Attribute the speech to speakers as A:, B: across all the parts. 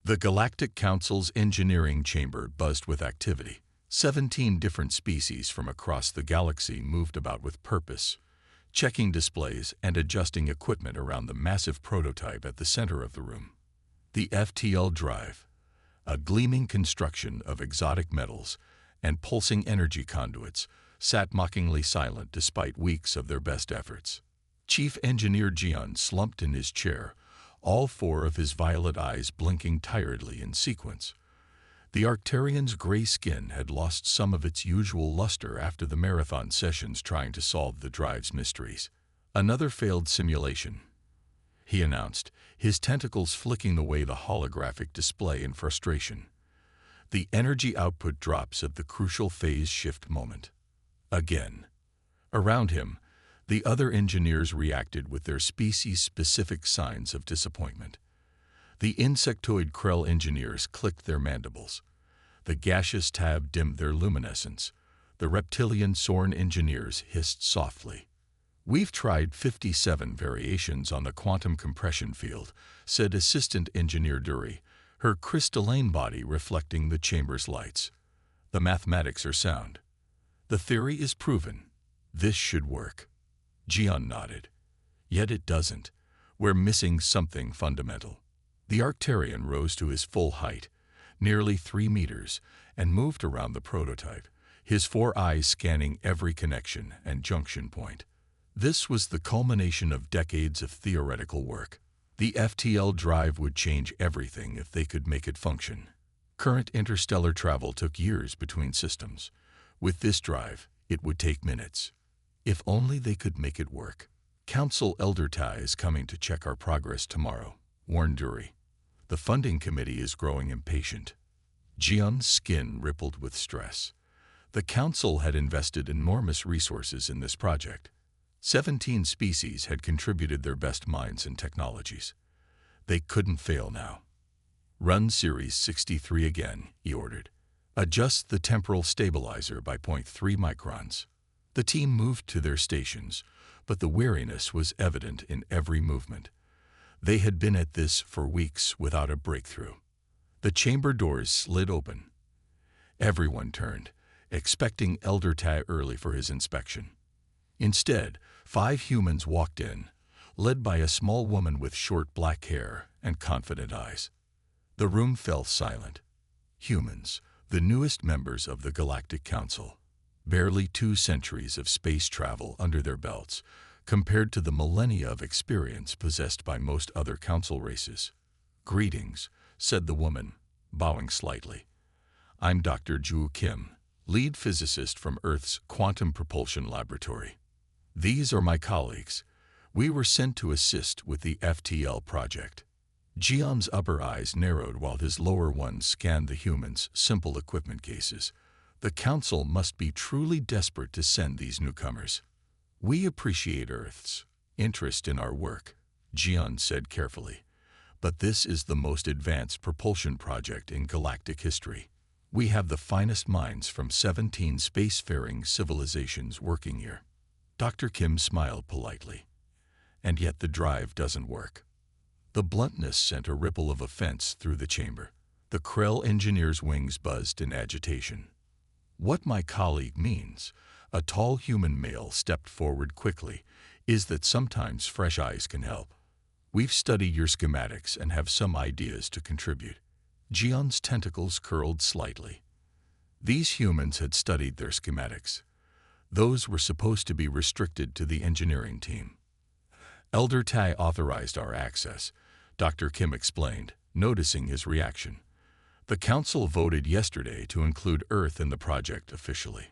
A: The Galactic Council's engineering chamber buzzed with activity. 17 different species from across the galaxy moved about with purpose, checking displays and adjusting equipment around the massive prototype at the center of the room. The FTL drive, a gleaming construction of exotic metals and pulsing energy conduits, sat mockingly silent despite weeks of their best efforts. Chief Engineer Jian slumped in his chair, all four of his violet eyes blinking tiredly in sequence. The Arcturian's gray skin had lost some of its usual luster after the marathon sessions trying to solve the drive's mysteries. "Another failed simulation," he announced, his tentacles flicking away the holographic display in frustration. The energy output drops at the crucial phase shift moment. Again. Around him, the other engineers reacted with their species-specific signs of disappointment. The insectoid Krell engineers clicked their mandibles. The gaseous Tab dimmed their luminescence. The reptilian Sorn engineers hissed softly. "We've tried 57 variations on the quantum compression field," said Assistant Engineer Dury, her crystalline body reflecting the chamber's lights. "The mathematics are sound. The theory is proven. This should work." Jian nodded. "Yet it doesn't. We're missing something fundamental." The Arcturian rose to his full height, nearly 3 meters, and moved around the prototype, his 4 eyes scanning every connection and junction point. This was the culmination of decades of theoretical work. The FTL drive would change everything if they could make it function. Current interstellar travel took years between systems. With this drive, it would take minutes. If only they could make it work. "Council Elder Tai is coming to check our progress tomorrow," warned Dury. "The funding committee is growing impatient." Jian's skin rippled with stress. The council had invested enormous resources in this project. 17 species had contributed their best minds and technologies. They couldn't fail now. "Run Series 63 again," he ordered. "Adjust the temporal stabilizer by 0.3 microns." The team moved to their stations, but the weariness was evident in every movement. They had been at this for weeks without a breakthrough. The chamber doors slid open. Everyone turned, expecting Elder Tai early for his inspection. Instead, 5 humans walked in, led by a small woman with short black hair and confident eyes. The room fell silent. Humans, the newest members of the Galactic Council. Barely 2 centuries of space travel under their belts, compared to the millennia of experience possessed by most other council races. "Greetings," said the woman, bowing slightly. "I'm Dr. Ju Kim, lead physicist from Earth's Quantum Propulsion Laboratory. These are my colleagues. We were sent to assist with the FTL project." Jian's upper eyes narrowed while his lower ones scanned the humans' simple equipment cases. The council must be truly desperate to send these newcomers. "We appreciate Earth's interest in our work," Jian said carefully, "but this is the most advanced propulsion project in galactic history. We have the finest minds from 17 spacefaring civilizations working here." Dr. Kim smiled politely. "And yet the drive doesn't work." The bluntness sent a ripple of offense through the chamber. The Krell engineer's wings buzzed in agitation. "What my colleague means," a tall human male stepped forward quickly, "is that sometimes fresh eyes can help. We've studied your schematics and have some ideas to contribute." Jian's tentacles curled slightly. These humans had studied their schematics. Those were supposed to be restricted to the engineering team. "Elder Tai authorized our access," Dr. Kim explained, noticing his reaction. "The council voted yesterday to include Earth in the project officially."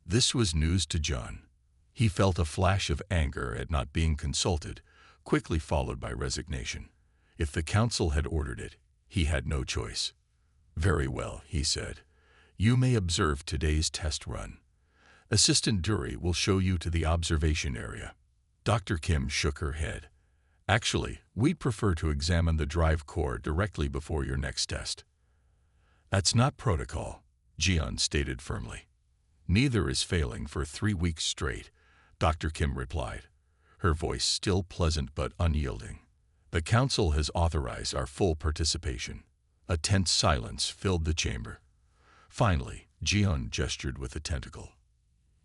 A: This was news to John. He felt a flash of anger at not being consulted, quickly followed by resignation. If the council had ordered it, he had no choice. "Very well," he said. "You may observe today's test run. Assistant Dury will show you to the observation area." Dr. Kim shook her head. "Actually, we'd prefer to examine the drive core directly before your next test." "That's not protocol," Jian stated firmly. "Neither is failing for 3 weeks straight," Dr. Kim replied, her voice still pleasant but unyielding. "The council has authorized our full participation." A tense silence filled the chamber. Finally, Jian gestured with a tentacle.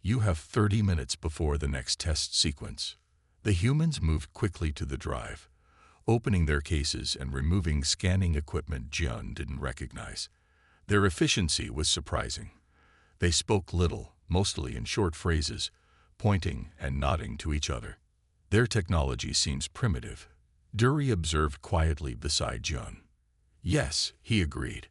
A: You have 30 minutes before the next test sequence. The humans moved quickly to the drive, opening their cases and removing scanning equipment Jian didn't recognize. Their efficiency was surprising. They spoke little, mostly in short phrases, pointing and nodding to each other. Their technology seems primitive. Dury observed quietly beside Jian. Yes, he agreed.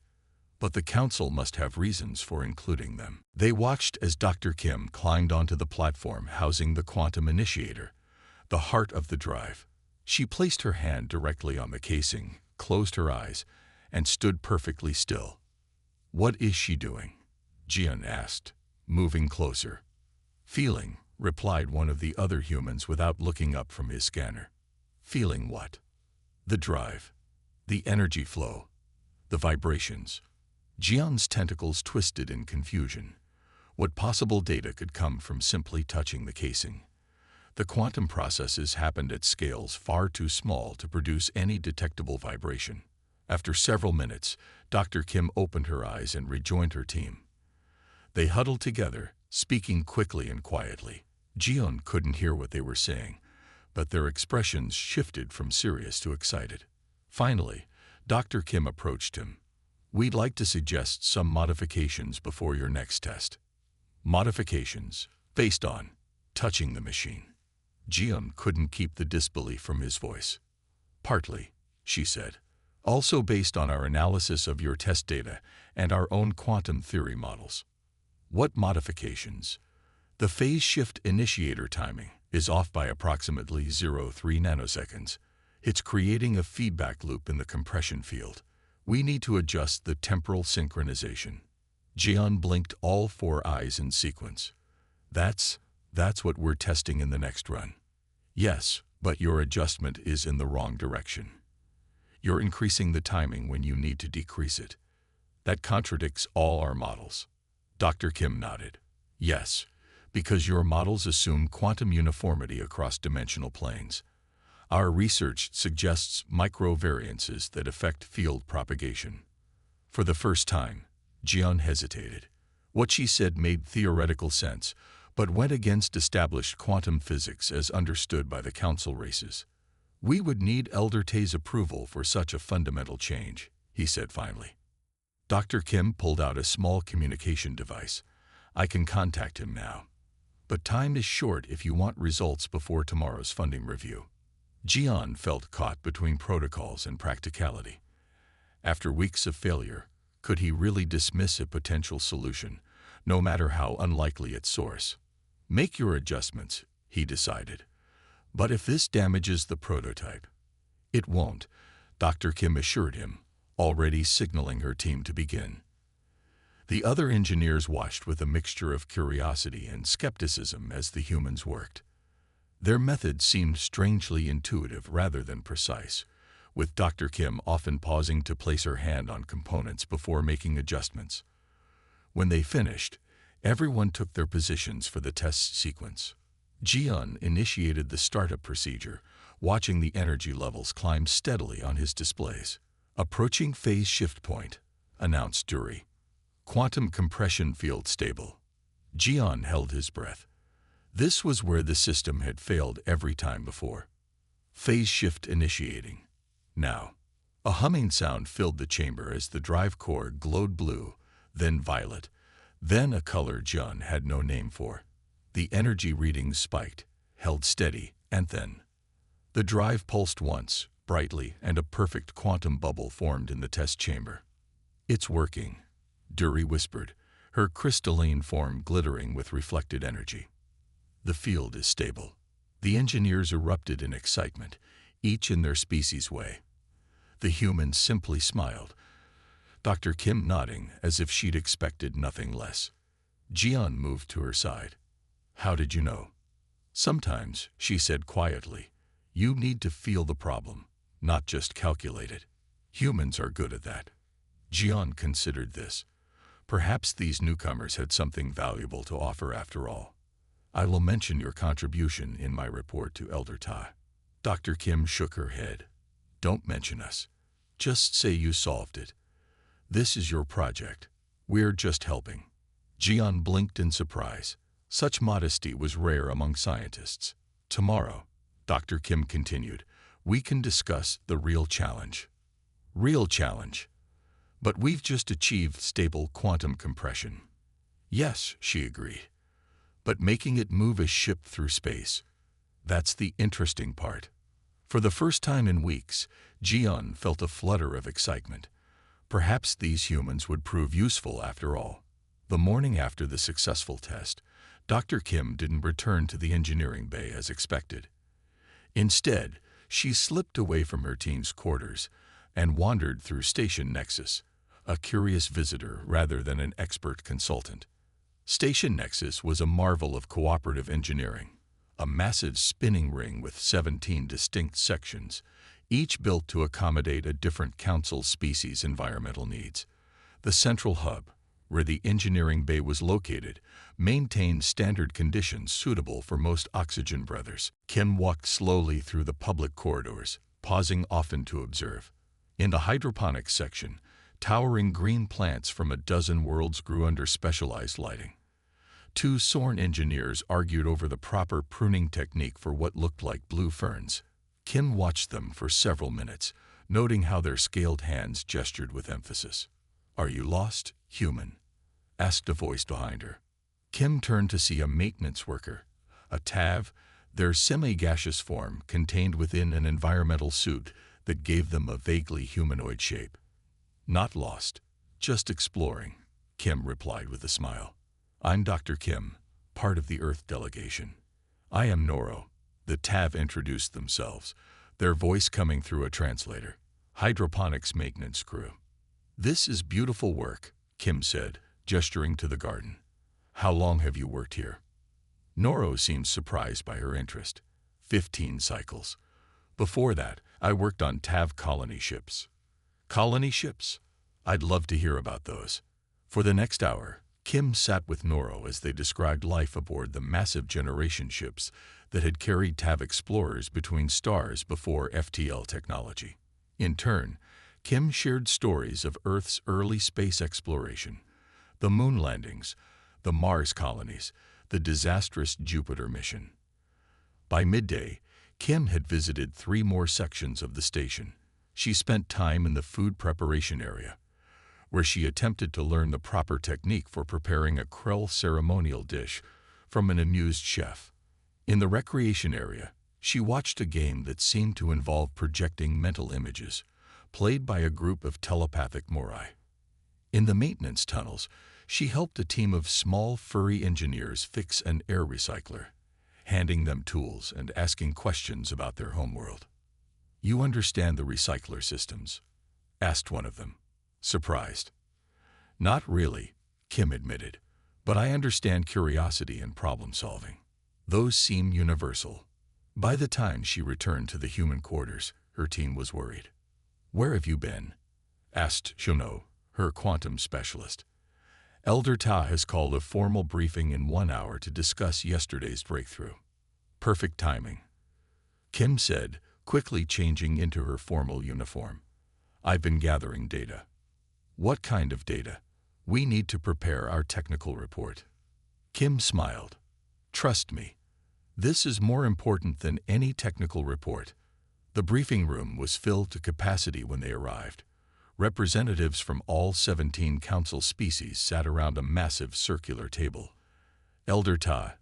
A: But the council must have reasons for including them. They watched as Dr. Kim climbed onto the platform housing the quantum initiator, the heart of the drive. She placed her hand directly on the casing, closed her eyes, and stood perfectly still. What is she doing? Jian asked, moving closer. Feeling, replied one of the other humans without looking up from his scanner. Feeling what? The drive, the energy flow, the vibrations. Jian's tentacles twisted in confusion. What possible data could come from simply touching the casing? The quantum processes happened at scales far too small to produce any detectable vibration. After several minutes, Dr. Kim opened her eyes and rejoined her team. They huddled together, speaking quickly and quietly. Jian couldn't hear what they were saying, but their expressions shifted from serious to excited. Finally, Dr. Kim approached him. We'd like to suggest some modifications before your next test. Modifications based on touching the machine. Jian couldn't keep the disbelief from his voice. Partly, she said. Also based on our analysis of your test data and our own quantum theory models. What modifications? The phase shift initiator timing is off by approximately 0.3 nanoseconds. It's creating a feedback loop in the compression field. We need to adjust the temporal synchronization. Jian blinked all 4 eyes in sequence. That's what we're testing in the next run. Yes, but your adjustment is in the wrong direction. You're increasing the timing when you need to decrease it. That contradicts all our models. Dr. Kim nodded. Yes, because your models assume quantum uniformity across dimensional planes. Our research suggests microvariances that affect field propagation. For the first time, Jian hesitated. What she said made theoretical sense, but went against established quantum physics as understood by the council races. We would need Elder Tay's approval for such a fundamental change, he said finally. Dr. Kim pulled out a small communication device. I can contact him now. But time is short if you want results before tomorrow's funding review. Jian felt caught between protocols and practicality. After weeks of failure, could he really dismiss a potential solution, no matter how unlikely its source? Make your adjustments, he decided. But if this damages the prototype, it won't, Dr. Kim assured him, already signaling her team to begin. The other engineers watched with a mixture of curiosity and skepticism as the humans worked. Their method seemed strangely intuitive rather than precise, with Dr. Kim often pausing to place her hand on components before making adjustments. When they finished, everyone took their positions for the test sequence. Jian initiated the startup procedure, watching the energy levels climb steadily on his displays. Approaching phase shift point, announced Dury. Quantum compression field stable. Jian held his breath. This was where the system had failed every time before. Phase shift initiating. Now. A humming sound filled the chamber as the drive core glowed blue, then violet, then a color Jian had no name for. The energy readings spiked, held steady, and then the drive pulsed once, brightly, and a perfect quantum bubble formed in the test chamber. It's working, Dury whispered, her crystalline form glittering with reflected energy. The field is stable. The engineers erupted in excitement, each in their species' way. The humans simply smiled, Dr. Kim nodding as if she'd expected nothing less. Jian moved to her side. How did you know? Sometimes, she said quietly, you need to feel the problem, not just calculate it. Humans are good at that. Jian considered this. Perhaps these newcomers had something valuable to offer after all. I will mention your contribution in my report to Elder Tai. Dr. Kim shook her head. Don't mention us. Just say you solved it. This is your project. We're just helping. Jian blinked in surprise. Such modesty was rare among scientists. Tomorrow, Dr. Kim continued, we can discuss the real challenge. Real challenge. But we've just achieved stable quantum compression. Yes, she agreed. But making it move a ship through space, that's the interesting part. For the first time in weeks, Jian felt a flutter of excitement. Perhaps these humans would prove useful after all. The morning after the successful test, Dr. Kim didn't return to the engineering bay as expected. Instead, she slipped away from her team's quarters and wandered through Station Nexus, a curious visitor rather than an expert consultant. Station Nexus was a marvel of cooperative engineering, a massive spinning ring with 17 distinct sections, each built to accommodate a different council species' environmental needs. The central hub, where the engineering bay was located, maintained standard conditions suitable for most oxygen breathers. Kim walked slowly through the public corridors, pausing often to observe. In the hydroponics section, towering green plants from a dozen worlds grew under specialized lighting. Two Sorn engineers argued over the proper pruning technique for what looked like blue ferns. Kim watched them for several minutes, noting how their scaled hands gestured with emphasis. "Are you lost, human?" asked a voice behind her. Kim turned to see a maintenance worker, a TAV, their semi-gaseous form contained within an environmental suit that gave them a vaguely humanoid shape. "Not lost, just exploring," Kim replied with a smile. "I'm Dr. Kim, part of the Earth delegation." "I am Noro," the TAV introduced themselves, their voice coming through a translator. "Hydroponics maintenance crew." "This is beautiful work," Kim said, gesturing to the garden. "How long have you worked here?" Noro seemed surprised by her interest. 15 cycles. Before that, I worked on TAV colony ships. Colony ships? I'd love to hear about those. For the next hour, Kim sat with Noro as they described life aboard the massive generation ships that had carried TAV explorers between stars before FTL technology. In turn, Kim shared stories of Earth's early space exploration, the moon landings, the Mars colonies, the disastrous Jupiter mission. By midday, Kim had visited 3 more sections of the station. She spent time in the food preparation area, where she attempted to learn the proper technique for preparing a Krell ceremonial dish from an amused chef. In the recreation area, she watched a game that seemed to involve projecting mental images, played by a group of telepathic Morai. In the maintenance tunnels, she helped a team of small, furry engineers fix an air recycler, handing them tools and asking questions about their homeworld. "You understand the recycler systems?" asked one of them, surprised. "Not really," Kim admitted, "but I understand curiosity and problem-solving. Those seem universal." By the time she returned to the human quarters, her team was worried. "Where have you been?" asked Shono, her quantum specialist. "Elder Ta has called a formal briefing in 1 hour to discuss yesterday's breakthrough." "Perfect timing," Kim said, quickly changing into her formal uniform. "I've been gathering data." "What kind of data?" "We need to prepare our technical report." Kim smiled. "Trust me, this is more important than any technical report." The briefing room was filled to capacity when they arrived. Representatives from all 17 council species sat around a massive circular table. Elder Ta,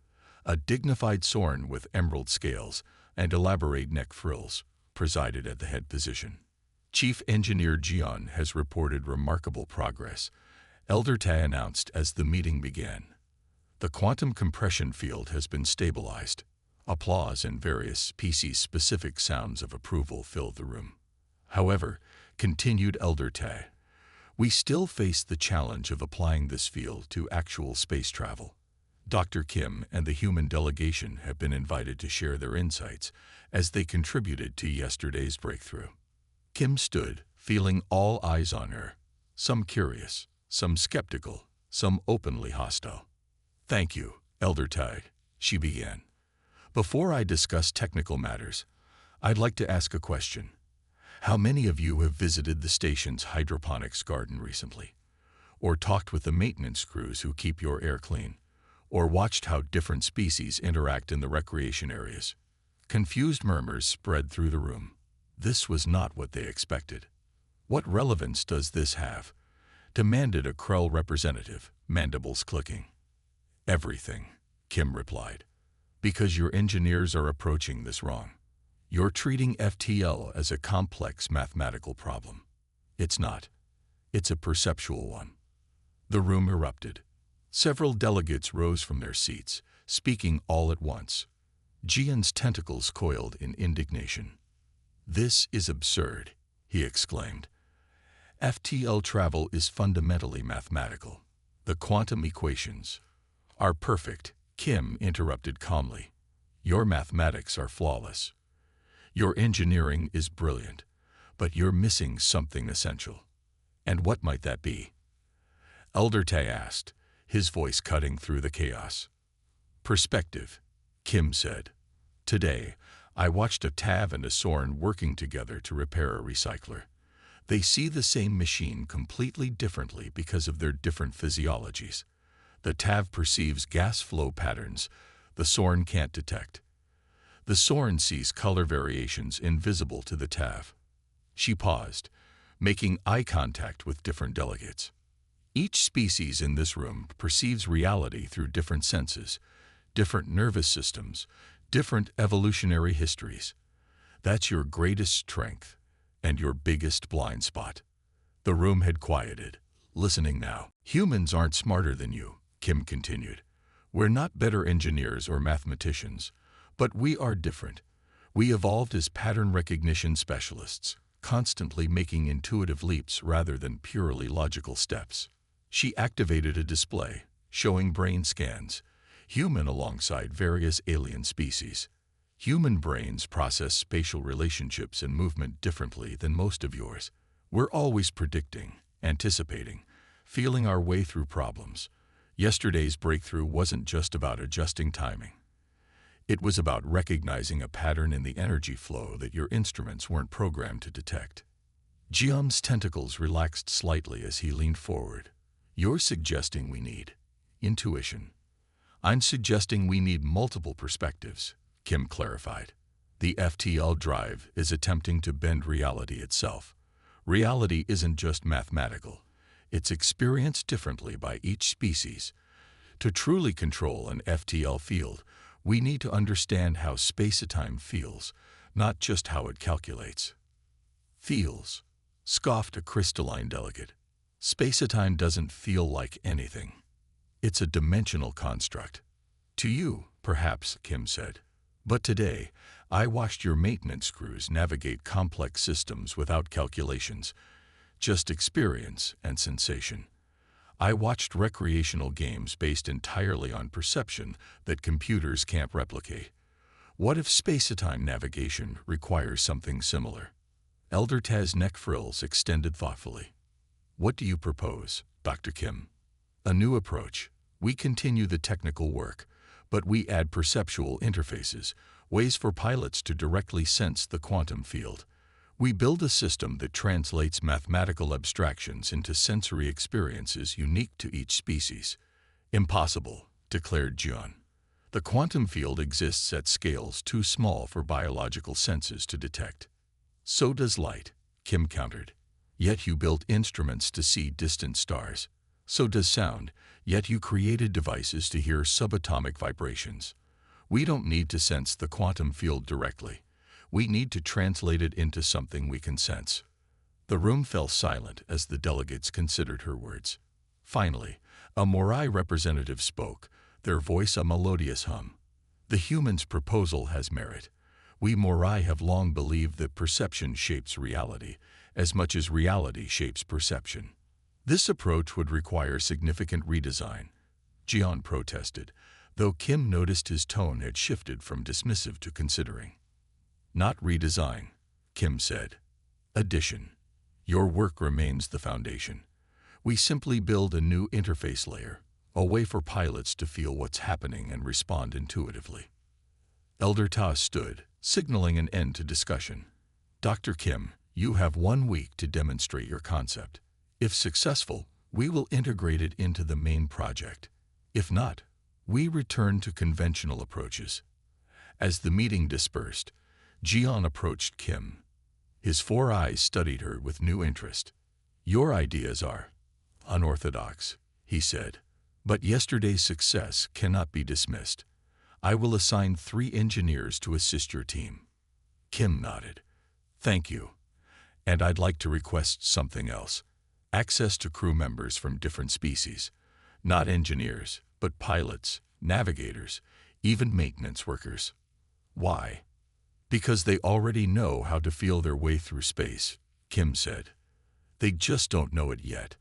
A: a dignified Sorn with emerald scales and elaborate neck frills, presided at the head position. "Chief Engineer Jian has reported remarkable progress," Elder Ta announced as the meeting began. "The quantum compression field has been stabilized." Applause and various species-specific sounds of approval filled the room. "However," continued Elder Ta, "we still face the challenge of applying this field to actual space travel. Dr. Kim and the human delegation have been invited to share their insights as they contributed to yesterday's breakthrough." Kim stood, feeling all eyes on her, some curious, some skeptical, some openly hostile. "Thank you, Elder Ta," she began. "Before I discuss technical matters, I'd like to ask a question. How many of you have visited the station's hydroponics garden recently? Or talked with the maintenance crews who keep your air clean? Or watched how different species interact in the recreation areas? Confused murmurs spread through the room. This was not what they expected. What relevance does this have? Demanded a Krell representative, mandibles clicking. Everything, Kim replied. Because your engineers are approaching this wrong. You're treating FTL as a complex mathematical problem. It's not. It's a perceptual one. The room erupted. Several delegates rose from their seats, speaking all at once. Jian's tentacles coiled in indignation. This is absurd, he exclaimed. FTL travel is fundamentally mathematical. The quantum equations are perfect, Kim interrupted calmly. Your mathematics are flawless. Your engineering is brilliant, but you're missing something essential. And what might that be? Elder Tai asked, his voice cutting through the chaos. Perspective, Kim said. Today, I watched a Tav and a Sorn working together to repair a recycler. They see the same machine completely differently because of their different physiologies. The Tav perceives gas flow patterns the Sorn can't detect. The Sorn sees color variations invisible to the Tav. She paused, making eye contact with different delegates. Each species in this room perceives reality through different senses, different nervous systems, different evolutionary histories. That's your greatest strength and your biggest blind spot. The room had quieted, listening now. Humans aren't smarter than you, Kim continued. We're not better engineers or mathematicians, but we are different. We evolved as pattern recognition specialists, constantly making intuitive leaps rather than purely logical steps. She activated a display, showing brain scans, human alongside various alien species. Human brains process spatial relationships and movement differently than most of yours. We're always predicting, anticipating, feeling our way through problems. Yesterday's breakthrough wasn't just about adjusting timing. It was about recognizing a pattern in the energy flow that your instruments weren't programmed to detect. Jiam's tentacles relaxed slightly as he leaned forward. You're suggesting we need intuition. I'm suggesting we need multiple perspectives, Kim clarified. The FTL drive is attempting to bend reality itself. Reality isn't just mathematical. It's experienced differently by each species. To truly control an FTL field, we need to understand how space-time feels, not just how it calculates. Feels, scoffed a crystalline delegate. Space-time doesn't feel like anything. It's a dimensional construct. To you, perhaps, Kim said. But today, I watched your maintenance crews navigate complex systems without calculations, just experience and sensation. I watched recreational games based entirely on perception that computers can't replicate. What if space-time navigation requires something similar? Elder Taz's neck frills extended thoughtfully. What do you propose, Dr. Kim? A new approach. We continue the technical work, but we add perceptual interfaces, ways for pilots to directly sense the quantum field. We build a system that translates mathematical abstractions into sensory experiences unique to each species. Impossible, declared Jian. The quantum field exists at scales too small for biological senses to detect. So does light, Kim countered. Yet you built instruments to see distant stars. So does sound, yet you created devices to hear subatomic vibrations. We don't need to sense the quantum field directly. We need to translate it into something we can sense. The room fell silent as the delegates considered her words. Finally, a Morai representative spoke, their voice a melodious hum. The human's proposal has merit. We Morai have long believed that perception shapes reality, as much as reality shapes perception. This approach would require significant redesign, Jian protested, though Kim noticed his tone had shifted from dismissive to considering. Not redesign, Kim said. Addition. Your work remains the foundation. We simply build a new interface layer, a way for pilots to feel what's happening and respond intuitively. Elder Ta stood, signaling an end to discussion. Dr. Kim, You have 1 week to demonstrate your concept. If successful, we will integrate it into the main project. If not, we return to conventional approaches. As the meeting dispersed, Jian approached Kim. His 4 eyes studied her with new interest. Your ideas are unorthodox, he said, but yesterday's success cannot be dismissed. I will assign 3 engineers to assist your team. Kim nodded. Thank you. And I'd like to request something else. Access to crew members from different species. Not engineers, but pilots, navigators, even maintenance workers. Why? Because they already know how to feel their way through space, Kim said. They just don't know it yet.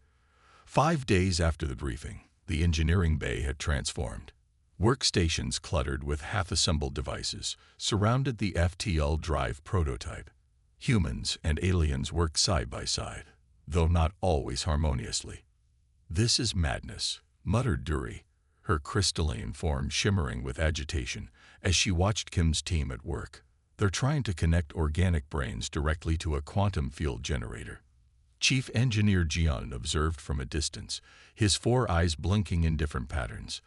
A: 5 days after the briefing, the engineering bay had transformed. Workstations cluttered with half-assembled devices surrounded the FTL drive prototype. Humans and aliens worked side by side, though not always harmoniously. This is madness, muttered Dury, her crystalline form shimmering with agitation as she watched Kim's team at work. They're trying to connect organic brains directly to a quantum field generator. Chief Engineer Jian observed from a distance, his 4 eyes blinking in different patterns,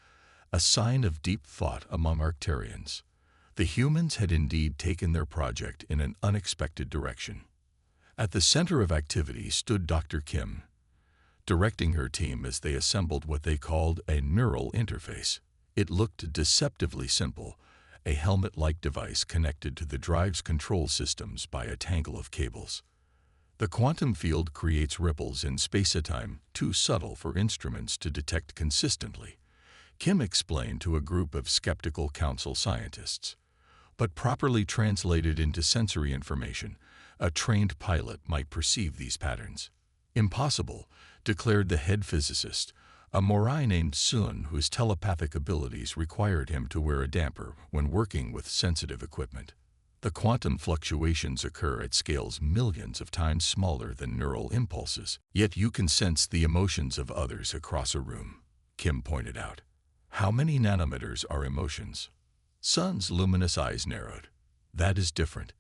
A: a sign of deep thought among Arcturians. The humans had indeed taken their project in an unexpected direction. At the center of activity stood Dr. Kim, directing her team as they assembled what they called a neural interface. It looked deceptively simple, a helmet-like device connected to the drive's control systems by a tangle of cables. The quantum field creates ripples in space-time too subtle for instruments to detect consistently, Kim explained to a group of skeptical council scientists. But properly translated into sensory information, a trained pilot might perceive these patterns. Impossible, declared the head physicist, a Morai named Sun whose telepathic abilities required him to wear a damper when working with sensitive equipment. The quantum fluctuations occur at scales millions of times smaller than neural impulses, yet you can sense the emotions of others across a room, Kim pointed out. How many nanometers are emotions? Sun's luminous eyes narrowed. That is different.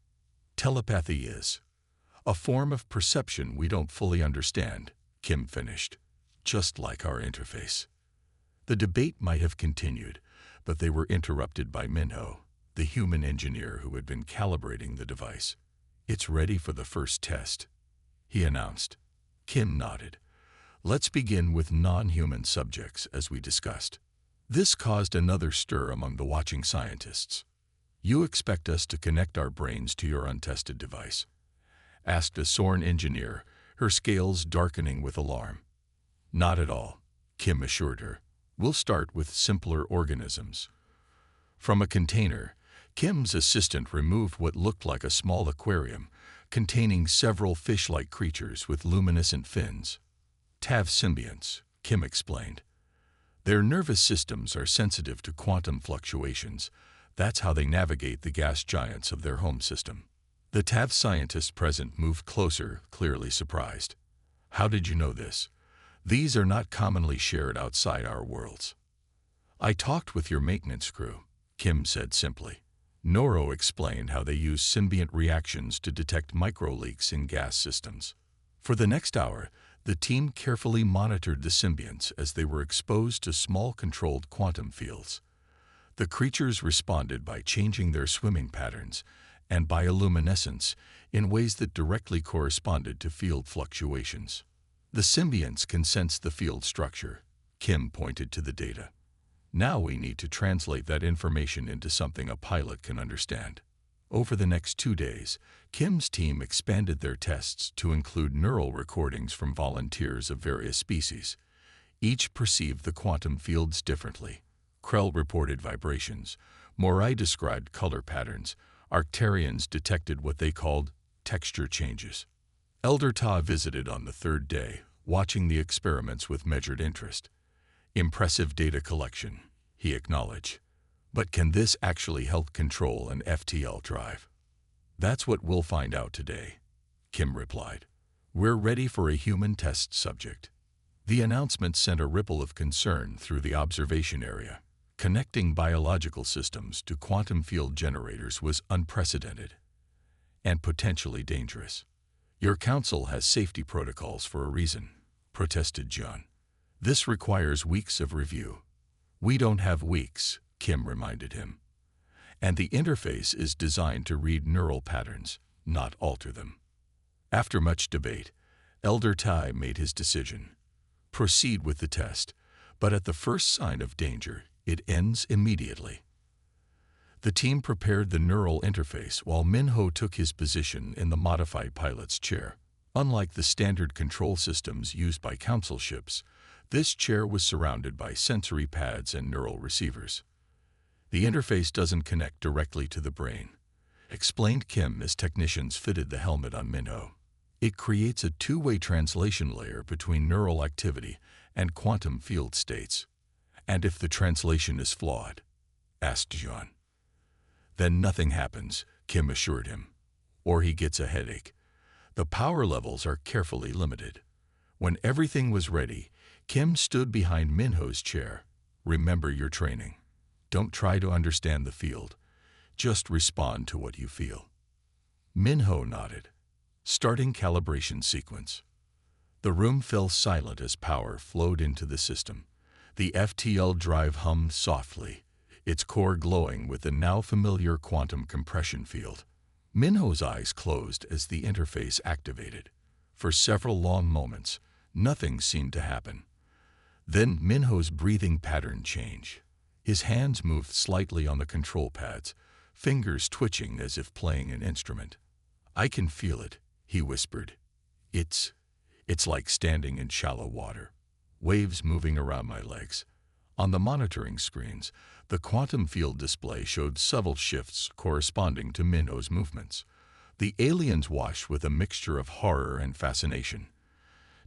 A: Telepathy is a form of perception we don't fully understand, Kim finished, just like our interface. The debate might have continued, but they were interrupted by Minho, the human engineer who had been calibrating the device. It's ready for the first test, he announced. Kim nodded. Let's begin with non-human subjects, as we discussed. This caused another stir among the watching scientists. You expect us to connect our brains to your untested device? Asked a Sorn engineer, her scales darkening with alarm. Not at all, Kim assured her. We'll start with simpler organisms. From a container, Kim's assistant removed what looked like a small aquarium containing several fish-like creatures with luminescent fins. Tav symbionts, Kim explained. Their nervous systems are sensitive to quantum fluctuations. That's how they navigate the gas giants of their home system. The Tav scientists present moved closer, clearly surprised. How did you know this? These are not commonly shared outside our worlds. I talked with your maintenance crew, Kim said simply. Noro explained how they use symbiont reactions to detect microleaks in gas systems. For the next hour, the team carefully monitored the symbionts as they were exposed to small controlled quantum fields. The creatures responded by changing their swimming patterns and bioluminescence in ways that directly corresponded to field fluctuations. The symbionts can sense the field structure, Kim pointed to the data. Now we need to translate that information into something a pilot can understand. Over the next 2 days, Kim's team expanded their tests to include neural recordings from volunteers of various species. Each perceived the quantum fields differently. Krell reported vibrations. Morai described color patterns. Arcturians detected what they called texture changes. Elder Ta visited on the 3rd day, watching the experiments with measured interest. Impressive data collection, he acknowledged. But can this actually help control an FTL drive? That's what we'll find out today, Kim replied. We're ready for a human test subject. The announcement sent a ripple of concern through the observation area. Connecting biological systems to quantum field generators was unprecedented and potentially dangerous. Your council has safety protocols for a reason, protested John. This requires weeks of review. We don't have weeks, Kim reminded him. And the interface is designed to read neural patterns, not alter them. After much debate, Elder Tai made his decision. Proceed with the test, but at the first sign of danger, it ends immediately. The team prepared the neural interface while Minho took his position in the modified pilot's chair. Unlike the standard control systems used by council ships, this chair was surrounded by sensory pads and neural receivers. The interface doesn't connect directly to the brain, explained Kim as technicians fitted the helmet on Minho. It creates a two-way translation layer between neural activity and quantum field states. And if the translation is flawed? Asked John. Then nothing happens, Kim assured him. Or he gets a headache. The power levels are carefully limited. When everything was ready, Kim stood behind Minho's chair. Remember your training. Don't try to understand the field. Just respond to what you feel. Minho nodded. Starting calibration sequence. The room fell silent as power flowed into the system. The FTL drive hummed softly, its core glowing with the now familiar quantum compression field. Minho's eyes closed as the interface activated. For several long moments, nothing seemed to happen. Then Minho's breathing pattern changed. His hands moved slightly on the control pads, fingers twitching as if playing an instrument. I can feel it, he whispered. It's like standing in shallow water. Waves moving around my legs. On the monitoring screens, the quantum field display showed subtle shifts corresponding to Minho's movements. The aliens watched with a mixture of horror and fascination.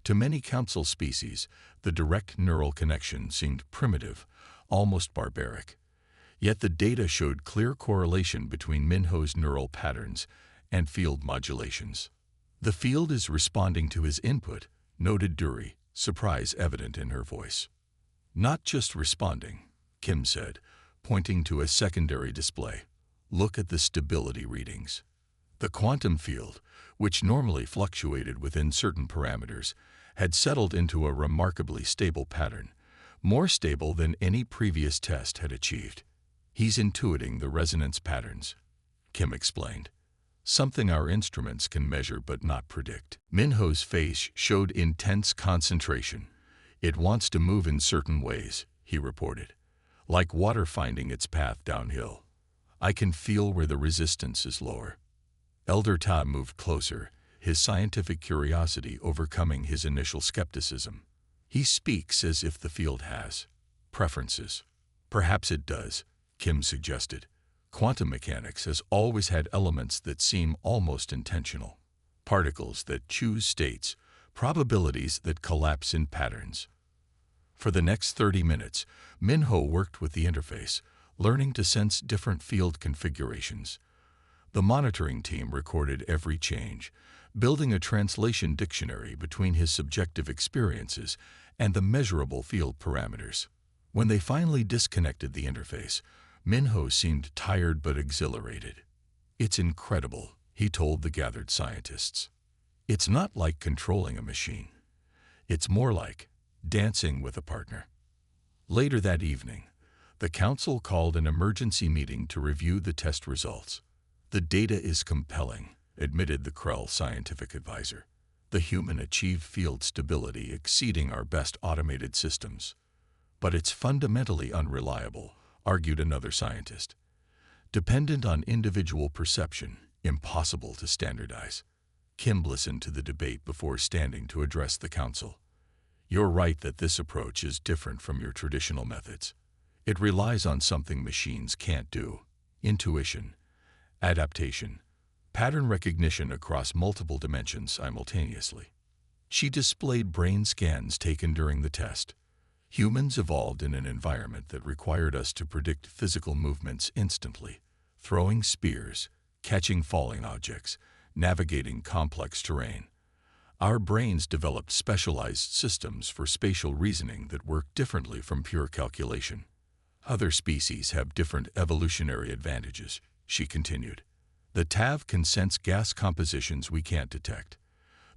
A: To many council species, the direct neural connection seemed primitive, almost barbaric. Yet the data showed clear correlation between Minho's neural patterns and field modulations. The field is responding to his input, noted Dury, surprise evident in her voice. Not just responding, Kim said, pointing to a secondary display. Look at the stability readings. The quantum field, which normally fluctuated within certain parameters, had settled into a remarkably stable pattern, more stable than any previous test had achieved. He's intuiting the resonance patterns, Kim explained. Something our instruments can measure but not predict. Minho's face showed intense concentration. It wants to move in certain ways, he reported, like water finding its path downhill. I can feel where the resistance is lower. Elder Ta moved closer, his scientific curiosity overcoming his initial skepticism. He speaks as if the field has preferences. Perhaps it does, Kim suggested. Quantum mechanics has always had elements that seem almost intentional. Particles that choose states, probabilities that collapse in patterns. For the next 30 minutes, Minho worked with the interface, learning to sense different field configurations. The monitoring team recorded every change, building a translation dictionary between his subjective experiences and the measurable field parameters. When they finally disconnected the interface, Minho seemed tired but exhilarated. It's incredible, he told the gathered scientists. It's not like controlling a machine. It's more like dancing with a partner. Later that evening, the council called an emergency meeting to review the test results. The data is compelling, admitted the Krell scientific advisor. The human achieved field stability exceeding our best automated systems. But it's fundamentally unreliable, argued another scientist. Dependent on individual perception, impossible to standardize. Kim listened to the debate before standing to address the council. You're right that this approach is different from your traditional methods. It relies on something machines can't do: intuition, adaptation, pattern recognition across multiple dimensions simultaneously. She displayed brain scans taken during the test. Humans evolved in an environment that required us to predict physical movements instantly, throwing spears, catching falling objects, navigating complex terrain. Our brains developed specialized systems for spatial reasoning that work differently from pure calculation. Other species have different evolutionary advantages, she continued. The TAV can sense gas compositions we can't detect.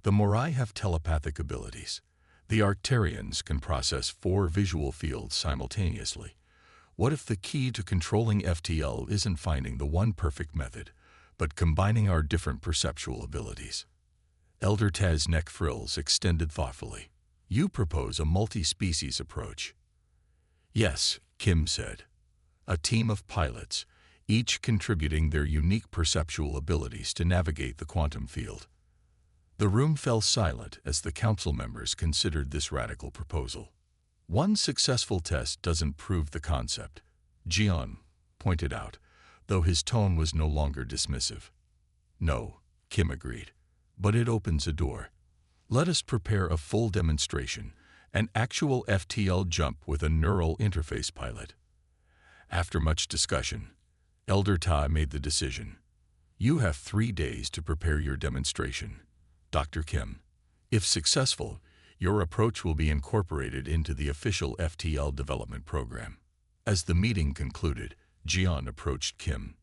A: The Morai have telepathic abilities. The Arcturians can process 4 visual fields simultaneously. What if the key to controlling FTL isn't finding the one perfect method, but combining our different perceptual abilities? Elder Taz's neck frills extended thoughtfully. You propose a multi-species approach. Yes, Kim said. A team of pilots, each contributing their unique perceptual abilities to navigate the quantum field. The room fell silent as the council members considered this radical proposal. One successful test doesn't prove the concept, Jian pointed out, though his tone was no longer dismissive. No, Kim agreed, but it opens a door. Let us prepare a full demonstration, an actual FTL jump with a neural interface pilot. After much discussion, Elder Ta made the decision. You have 3 days to prepare your demonstration, Dr. Kim. If successful, your approach will be incorporated into the official FTL development program. As the meeting concluded, Jian approached Kim.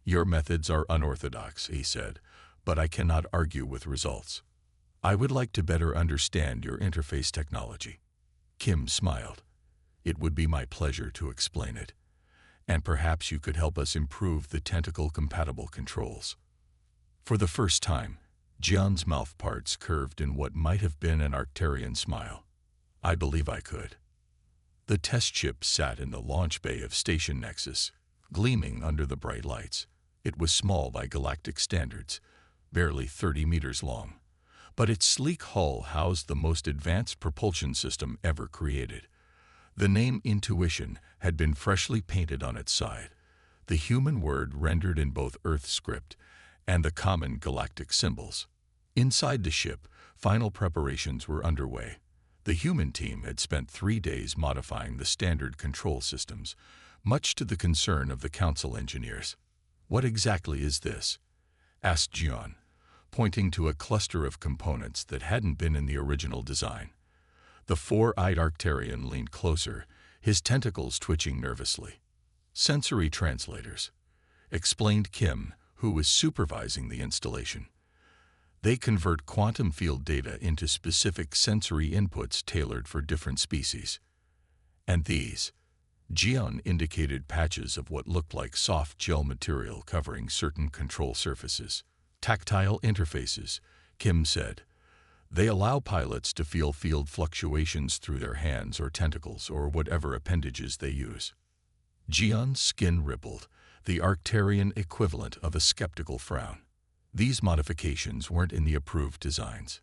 A: Your methods are unorthodox, he said, but I cannot argue with results. I would like to better understand your interface technology. Kim smiled. It would be my pleasure to explain it. And perhaps you could help us improve the tentacle-compatible controls. For the first time, Jian's mouth parts curved in what might have been an Arcturian smile. I believe I could. The test ship sat in the launch bay of Station Nexus, gleaming under the bright lights. It was small by galactic standards, barely 30 meters long, but its sleek hull housed the most advanced propulsion system ever created. The name Intuition had been freshly painted on its side, the human word rendered in both Earth script and the common galactic symbols. Inside the ship, final preparations were underway. The human team had spent 3 days modifying the standard control systems, much to the concern of the council engineers. What exactly is this? Asked Jian, pointing to a cluster of components that hadn't been in the original design. The 4-eyed Arcturian leaned closer, his tentacles twitching nervously. Sensory translators, explained Kim, who was supervising the installation. They convert quantum field data into specific sensory inputs tailored for different species. And these, Jian indicated patches of what looked like soft gel material covering certain control surfaces. Tactile interfaces, Kim said. They allow pilots to feel field fluctuations through their hands or tentacles or whatever appendages they use. Jian's skin rippled, the Arcturian equivalent of a skeptical frown. These modifications weren't in the approved designs.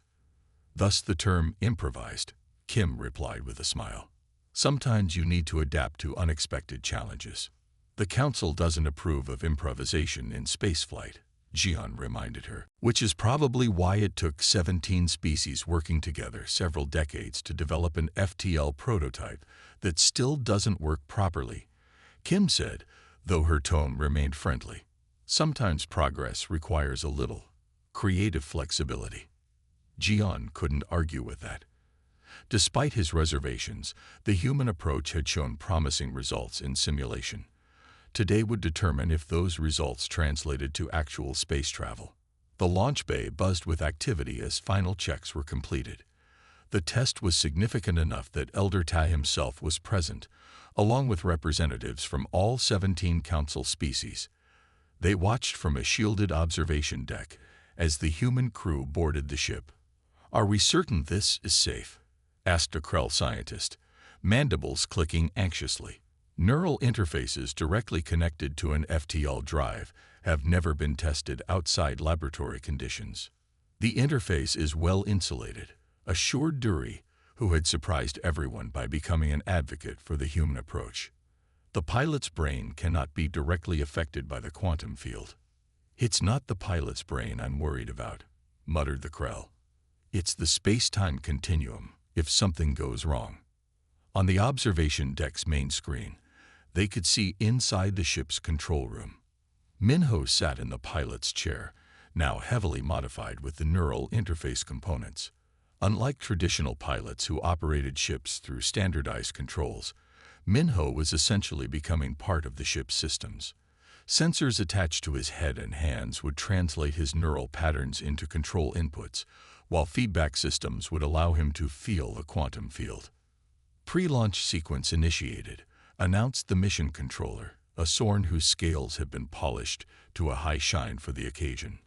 A: Thus the term improvised, Kim replied with a smile. Sometimes you need to adapt to unexpected challenges. The Council doesn't approve of improvisation in spaceflight, Jian reminded her, which is probably why it took 17 species working together several decades to develop an FTL prototype that still doesn't work properly, Kim said, though her tone remained friendly. Sometimes progress requires a little creative flexibility. Jian couldn't argue with that. Despite his reservations, the human approach had shown promising results in simulation. Today would determine if those results translated to actual space travel. The launch bay buzzed with activity as final checks were completed. The test was significant enough that Elder Ta himself was present, along with representatives from all 17 council species. They watched from a shielded observation deck as the human crew boarded the ship. Are we certain this is safe? Asked a Krell scientist, mandibles clicking anxiously. Neural interfaces directly connected to an FTL drive have never been tested outside laboratory conditions. The interface is well insulated, assured Dury, who had surprised everyone by becoming an advocate for the human approach. The pilot's brain cannot be directly affected by the quantum field. It's not the pilot's brain I'm worried about, muttered the Krell. It's the space-time continuum if something goes wrong. On the observation deck's main screen, they could see inside the ship's control room. Minho sat in the pilot's chair, now heavily modified with the neural interface components. Unlike traditional pilots who operated ships through standardized controls, Minho was essentially becoming part of the ship's systems. Sensors attached to his head and hands would translate his neural patterns into control inputs, while feedback systems would allow him to feel the quantum field. Pre-launch sequence initiated, announced the mission controller, a Sorn whose scales had been polished to a high shine for the occasion.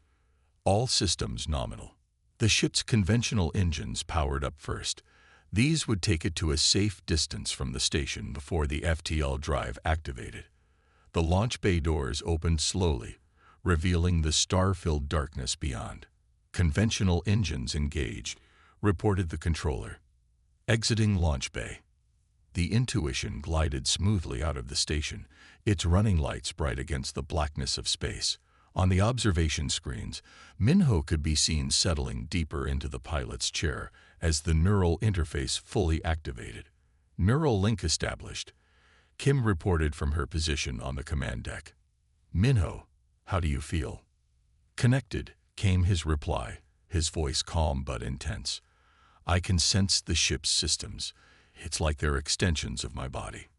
A: All systems nominal. The ship's conventional engines powered up first. These would take it to a safe distance from the station before the FTL drive activated. The launch bay doors opened slowly, revealing the star-filled darkness beyond. Conventional engines engaged, reported the controller. Exiting launch bay. The Intuition glided smoothly out of the station, its running lights bright against the blackness of space. On the observation screens, Minho could be seen settling deeper into the pilot's chair as the neural interface fully activated. Neural link established. Kim reported from her position on the command deck. "Minho, how do you feel?" "Connected," came his reply, his voice calm but intense. "I can sense the ship's systems. It's like they're extensions of my body."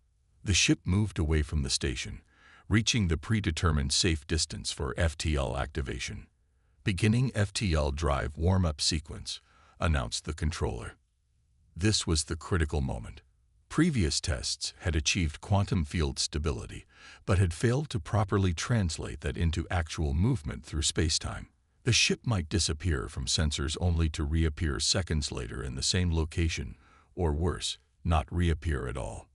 A: The ship moved away from the station, reaching the predetermined safe distance for FTL activation. "Beginning FTL drive warm-up sequence," announced the controller. This was the critical moment. Previous tests had achieved quantum field stability, but had failed to properly translate that into actual movement through spacetime. The ship might disappear from sensors only to reappear seconds later in the same location, or worse, not reappear at all.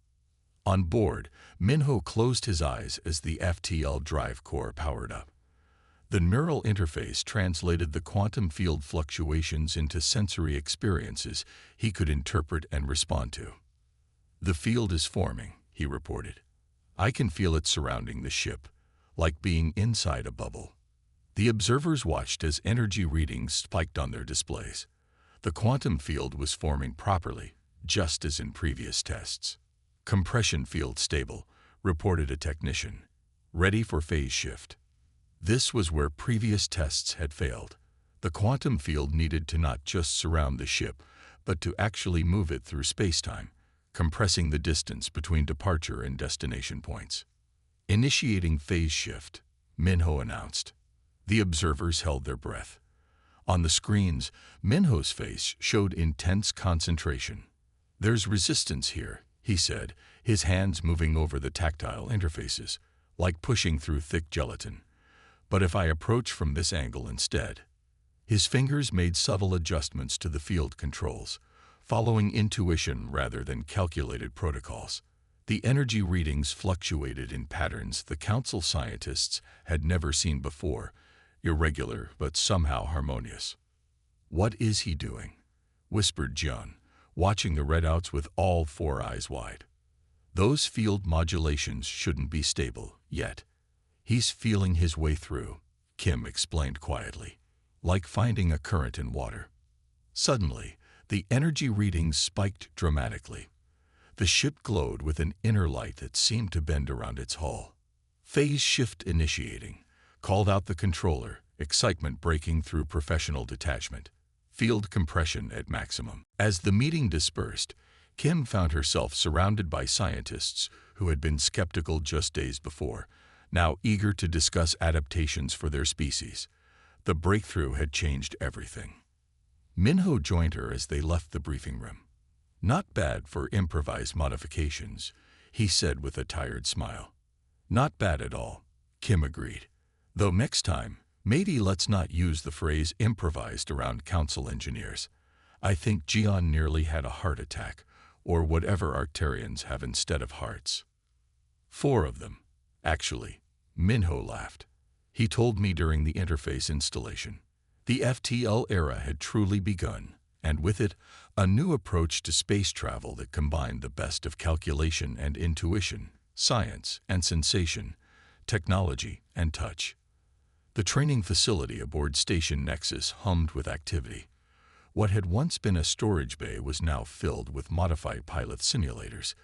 A: On board, Minho closed his eyes as the FTL drive core powered up. The neural interface translated the quantum field fluctuations into sensory experiences he could interpret and respond to. "The field is forming," he reported. "I can feel it surrounding the ship, like being inside a bubble." The observers watched as energy readings spiked on their displays. The quantum field was forming properly, just as in previous tests. "Compression field stable," reported a technician. "Ready for phase shift." This was where previous tests had failed. The quantum field needed to not just surround the ship, but to actually move it through spacetime, compressing the distance between departure and destination points. "Initiating phase shift," Minho announced. The observers held their breath. On the screens, Minho's face showed intense concentration. "There's resistance here," he said, his hands moving over the tactile interfaces, like pushing through thick gelatin. "But if I approach from this angle instead?" His fingers made subtle adjustments to the field controls, following intuition rather than calculated protocols. The energy readings fluctuated in patterns the council scientists had never seen before, irregular but somehow harmonious. "What is he doing?" whispered Jian, watching the readouts with all four eyes wide. "Those field modulations shouldn't be stable yet. He's feeling his way through," Kim explained quietly, "like finding a current in water." Suddenly, the energy readings spiked dramatically. The ship glowed with an inner light that seemed to bend around its hull. "Phase shift initiating," called out the controller, excitement breaking through professional detachment. "Field compression at maximum." As the meeting dispersed, Kim found herself surrounded by scientists who had been skeptical just days before, now eager to discuss adaptations for their species. The breakthrough had changed everything. Minho joined her as they left the briefing room. "Not bad for improvised modifications," he said with a tired smile. "Not bad at all," Kim agreed. "Though next time, maybe let's not use the phrase improvised around council engineers. I think Jian nearly had a heart attack, or whatever Arcturians have instead of hearts." "4 of them, actually," Minho laughed. "He told me during the interface installation. The FTL era had truly begun, and with it, a new approach to space travel that combined the best of calculation and intuition, science and sensation, technology and touch." The training facility aboard Station Nexus hummed with activity. What had once been a storage bay was now filled with modified pilot simulators,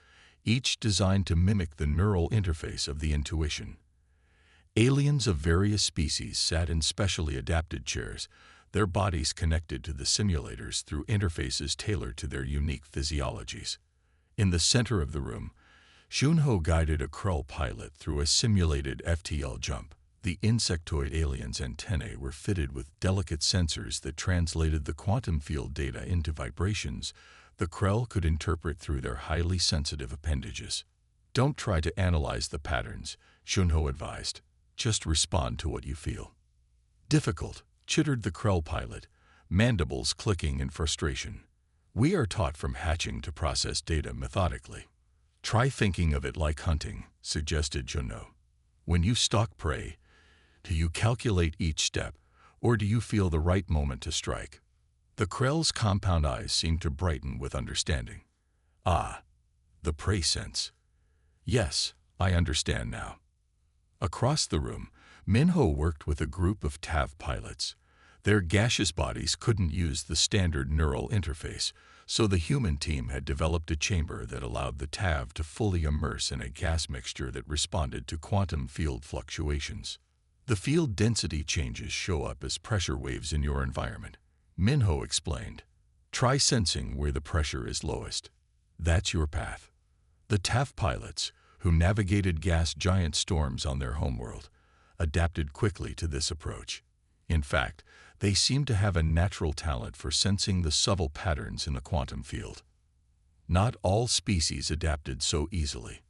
A: each designed to mimic the neural interface of the Intuition. Aliens of various species sat in specially adapted chairs, their bodies connected to the simulators through interfaces tailored to their unique physiologies. In the center of the room, Shunho guided a Krull pilot through a simulated FTL jump. The insectoid aliens' antennae were fitted with delicate sensors that translated the quantum field data into vibrations the Krell could interpret through their highly sensitive appendages. Don't try to analyze the patterns, Shunho advised. Just respond to what you feel. Difficult, chittered the Krell pilot, mandibles clicking in frustration. We are taught from hatching to process data methodically. Try thinking of it like hunting, suggested Shunho. When you stalk prey, do you calculate each step, or do you feel the right moment to strike? The Krell's compound eyes seemed to brighten with understanding. Ah, the prey sense. Yes, I understand now. Across the room, Minho worked with a group of TAV pilots. Their gaseous bodies couldn't use the standard neural interface, so the human team had developed a chamber that allowed the TAV to fully immerse in a gas mixture that responded to quantum field fluctuations. The field density changes show up as pressure waves in your environment, Minho explained. Try sensing where the pressure is lowest. That's your path. The TAV pilots, who navigated gas giant storms on their homeworld, adapted quickly to this approach. In fact, they seemed to have a natural talent for sensing the subtle patterns in the quantum field. Not all species adapted so easily.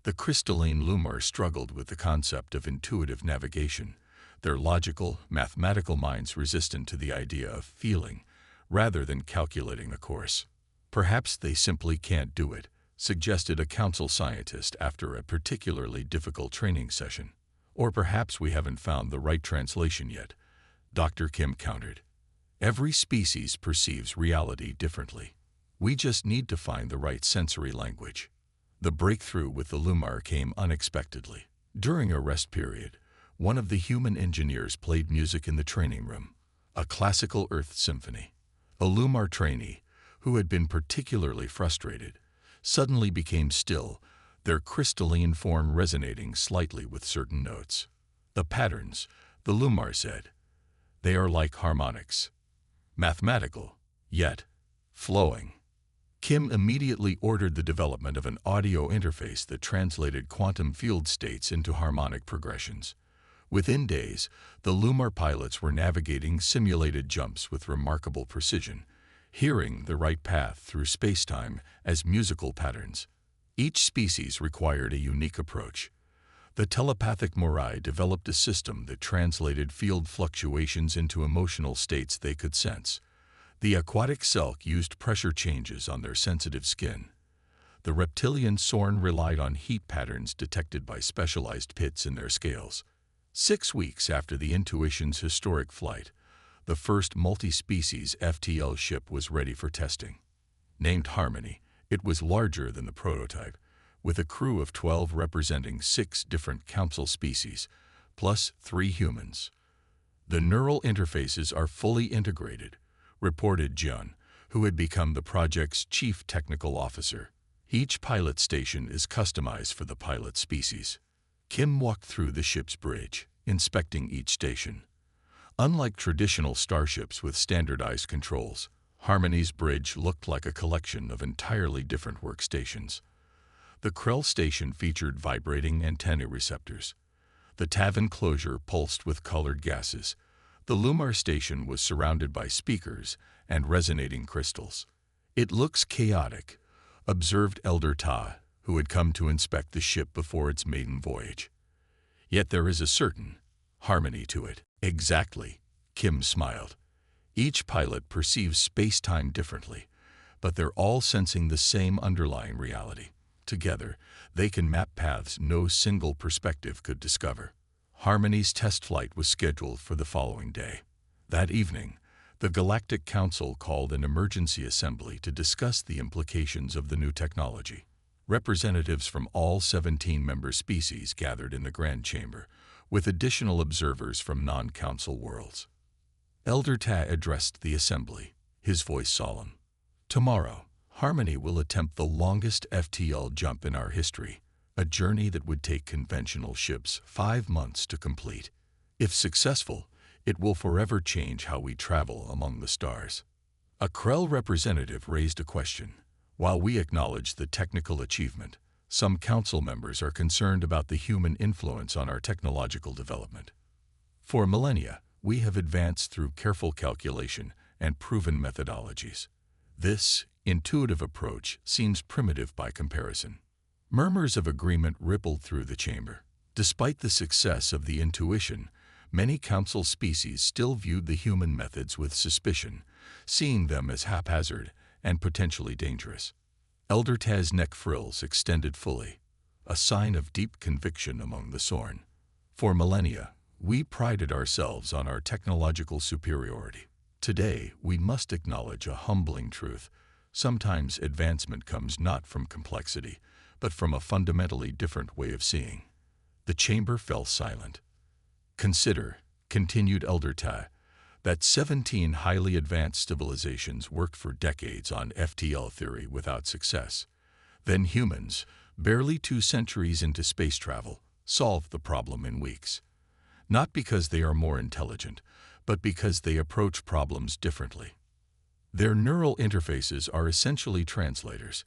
A: The crystalline Lumar struggled with the concept of intuitive navigation, their logical, mathematical minds resistant to the idea of feeling, rather than calculating the course. Perhaps they simply can't do it, suggested a council scientist after a particularly difficult training session. Or perhaps we haven't found the right translation yet, Dr. Kim countered. Every species perceives reality differently. We just need to find the right sensory language. The breakthrough with the Lumar came unexpectedly. During a rest period, one of the human engineers played music in the training room, a classical Earth symphony. A Lumar trainee, who had been particularly frustrated, suddenly became still, their crystalline form resonating slightly with certain notes. The patterns, the Lumar said, they are like harmonics. Mathematical, yet flowing. Kim immediately ordered the development of an audio interface that translated quantum field states into harmonic progressions. Within days, the Lumar pilots were navigating simulated jumps with remarkable precision, hearing the right path through space-time as musical patterns. Each species required a unique approach. The telepathic Morai developed a system that translated field fluctuations into emotional states they could sense. The aquatic Selk used pressure changes on their sensitive skin. The reptilian Sorn relied on heat patterns detected by specialized pits in their scales. 6 weeks after the Intuition's historic flight, the first multi-species FTL ship was ready for testing. Named Harmony, it was larger than the prototype, with a crew of 12 representing 6 different council species, plus 3 humans. The neural interfaces are fully integrated, reported Jun, who had become the project's chief technical officer. Each pilot station is customized for the pilot species. Kim walked through the ship's bridge, inspecting each station. Unlike traditional starships with standardized controls, Harmony's bridge looked like a collection of entirely different workstations. The Krell station featured vibrating antenna receptors. The TAV enclosure pulsed with colored gases. The Lumar station was surrounded by speakers and resonating crystals. It looks chaotic, observed Elder Ta, who had come to inspect the ship before its maiden voyage. Yet there is a certain harmony to it. Exactly, Kim smiled. Each pilot perceives space-time differently, but they're all sensing the same underlying reality. Together, they can map paths no single perspective could discover. Harmony's test flight was scheduled for the following day. That evening, the Galactic Council called an emergency assembly to discuss the implications of the new technology. Representatives from all 17 member species gathered in the Grand Chamber, with additional observers from non-council worlds. Elder Ta addressed the assembly, his voice solemn. Tomorrow, Harmony will attempt the longest FTL jump in our history, a journey that would take conventional ships 5 months to complete. If successful, it will forever change how we travel among the stars. A Krell representative raised a question. While we acknowledge the technical achievement, some council members are concerned about the human influence on our technological development. For millennia, we have advanced through careful calculation and proven methodologies. This intuitive approach seems primitive by comparison. Murmurs of agreement rippled through the chamber. Despite the success of the intuition, many council species still viewed the human methods with suspicion, seeing them as haphazard and potentially dangerous. Elder Taz's neck frills extended fully, a sign of deep conviction among the Sorn. For millennia, we prided ourselves on our technological superiority. Today, we must acknowledge a humbling truth. Sometimes advancement comes not from complexity, but from a fundamentally different way of seeing. The chamber fell silent. Consider, continued Elder Taz, that 17 highly advanced civilizations worked for decades on FTL theory without success. Then humans, barely 2 centuries into space travel, solved the problem in weeks. Not because they are more intelligent, but because they approach problems differently. Their neural interfaces are essentially translators,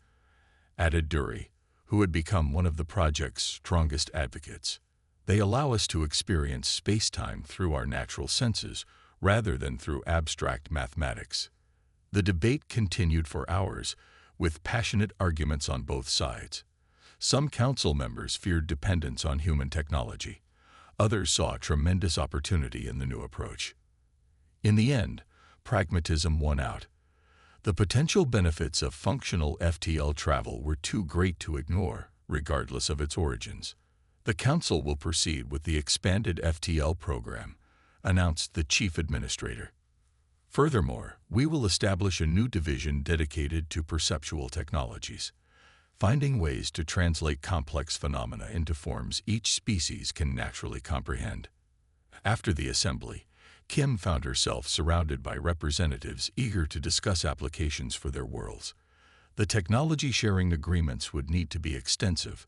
A: added Dury, who had become one of the project's strongest advocates. They allow us to experience space-time through our natural senses, rather than through abstract mathematics. The debate continued for hours, with passionate arguments on both sides. Some council members feared dependence on human technology. Others saw tremendous opportunity in the new approach. In the end, pragmatism won out. The potential benefits of functional FTL travel were too great to ignore, regardless of its origins. The Council will proceed with the expanded FTL program, announced the Chief Administrator. Furthermore, we will establish a new division dedicated to perceptual technologies, finding ways to translate complex phenomena into forms each species can naturally comprehend. After the assembly, Kim found herself surrounded by representatives eager to discuss applications for their worlds. The technology-sharing agreements would need to be extensive,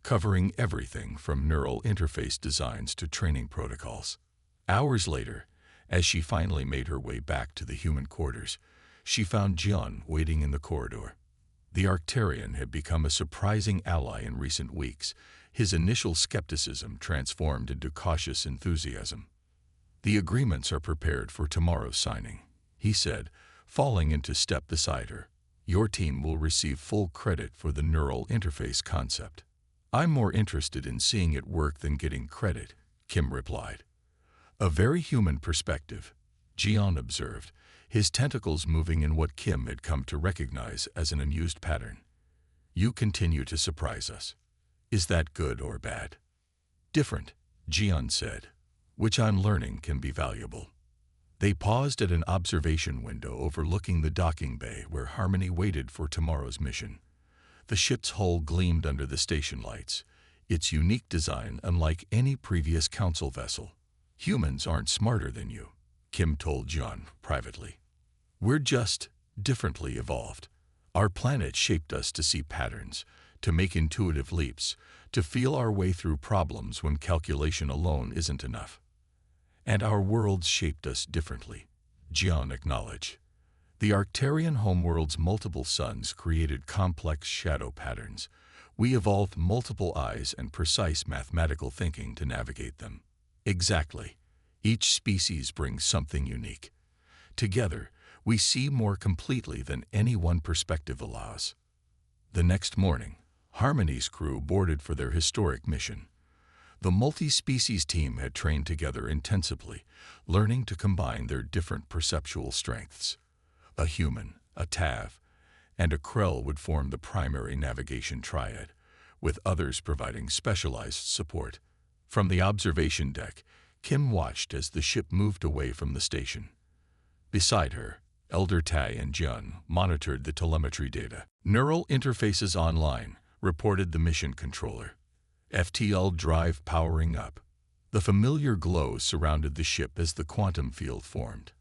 A: covering everything from neural interface designs to training protocols. Hours later, as she finally made her way back to the human quarters, she found Jian waiting in the corridor. The Arcturian had become a surprising ally in recent weeks, his initial skepticism transformed into cautious enthusiasm. "The agreements are prepared for tomorrow's signing," he said, falling into step beside her. "Your team will receive full credit for the neural interface concept." "I'm more interested in seeing it work than getting credit," Kim replied. "A very human perspective," Jian observed, his tentacles moving in what Kim had come to recognize as an unused pattern. "You continue to surprise us. Is that good or bad?" "Different," Jian said. "Which I'm learning can be valuable." They paused at an observation window overlooking the docking bay where Harmony waited for tomorrow's mission. The ship's hull gleamed under the station lights, its unique design unlike any previous council vessel. "Humans aren't smarter than you," Kim told John privately. "We're just differently evolved. Our planet shaped us to see patterns, to make intuitive leaps, to feel our way through problems when calculation alone isn't enough. And our worlds shaped us differently," Jian acknowledged. "The Arcturian homeworld's multiple suns created complex shadow patterns. We evolved multiple eyes and precise mathematical thinking to navigate them." "Exactly. Each species brings something unique. Together, we see more completely than any one perspective allows." The next morning, Harmony's crew boarded for their historic mission. The multi-species team had trained together intensively, learning to combine their different perceptual strengths. A human, a Tav, and a Krell would form the primary navigation triad, with others providing specialized support. From the observation deck, Kim watched as the ship moved away from the station. Beside her, Elder Tai and Jun monitored the telemetry data. "Neural interfaces online," reported the mission controller. "FTL drive powering up." The familiar glow surrounded the ship as the quantum field formed.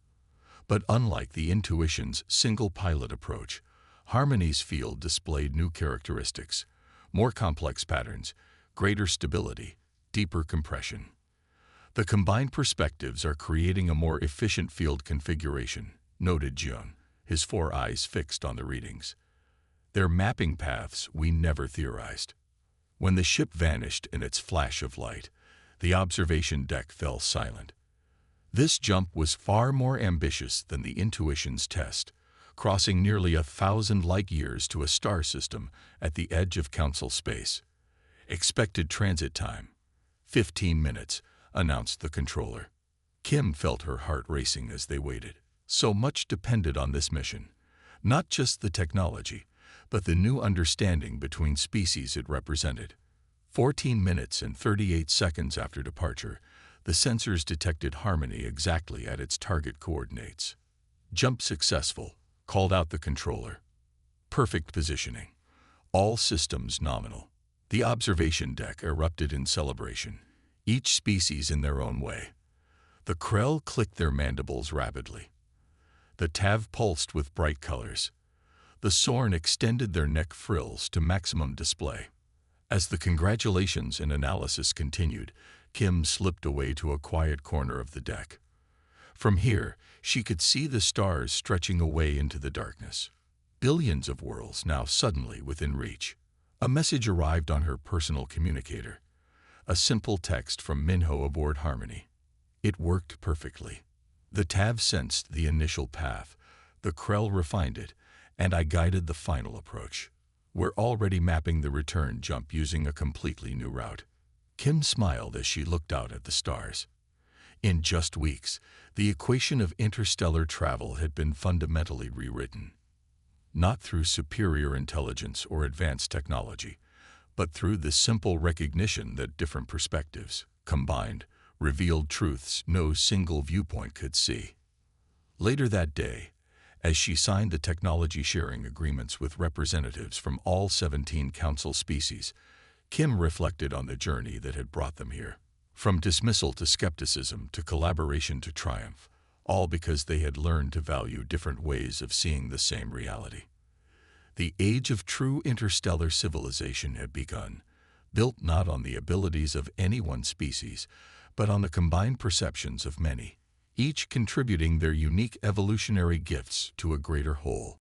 A: But unlike the Intuition's single-pilot approach, Harmony's field displayed new characteristics, more complex patterns, greater stability, deeper compression. "The combined perspectives are creating a more efficient field configuration," noted Jun, his 4 eyes fixed on the readings. "They're mapping paths we never theorized." When the ship vanished in its flash of light, the observation deck fell silent. This jump was far more ambitious than the intuition's test, crossing nearly 1,000 light-years to a star system at the edge of Council space. Expected transit time, 15 minutes, announced the controller. Kim felt her heart racing as they waited. So much depended on this mission. Not just the technology, but the new understanding between species it represented. 14 minutes and 38 seconds after departure, the sensors detected Harmony exactly at its target coordinates. Jump successful, called out the controller. Perfect positioning. All systems nominal. The observation deck erupted in celebration, each species in their own way. The Krell clicked their mandibles rapidly. The Tav pulsed with bright colors. The Sorn extended their neck frills to maximum display. As the congratulations and analysis continued, Kim slipped away to a quiet corner of the deck. From here, she could see the stars stretching away into the darkness. Billions of worlds now suddenly within reach. A message arrived on her personal communicator. A simple text from Minho aboard Harmony. It worked perfectly. The Tav sensed the initial path, the Krell refined it, and I guided the final approach. We're already mapping the return jump using a completely new route. Kim smiled as she looked out at the stars. In just weeks, the equation of interstellar travel had been fundamentally rewritten. Not through superior intelligence or advanced technology, but through the simple recognition that different perspectives, combined, revealed truths no single viewpoint could see. Later that day, as she signed the technology sharing agreements with representatives from all 17 Council species, Kim reflected on the journey that had brought them here. From dismissal to skepticism to collaboration to triumph, all because they had learned to value different ways of seeing the same reality. The age of true interstellar civilization had begun, built not on the abilities of any one species, but on the combined perceptions of many, each contributing their unique evolutionary gifts to a greater whole.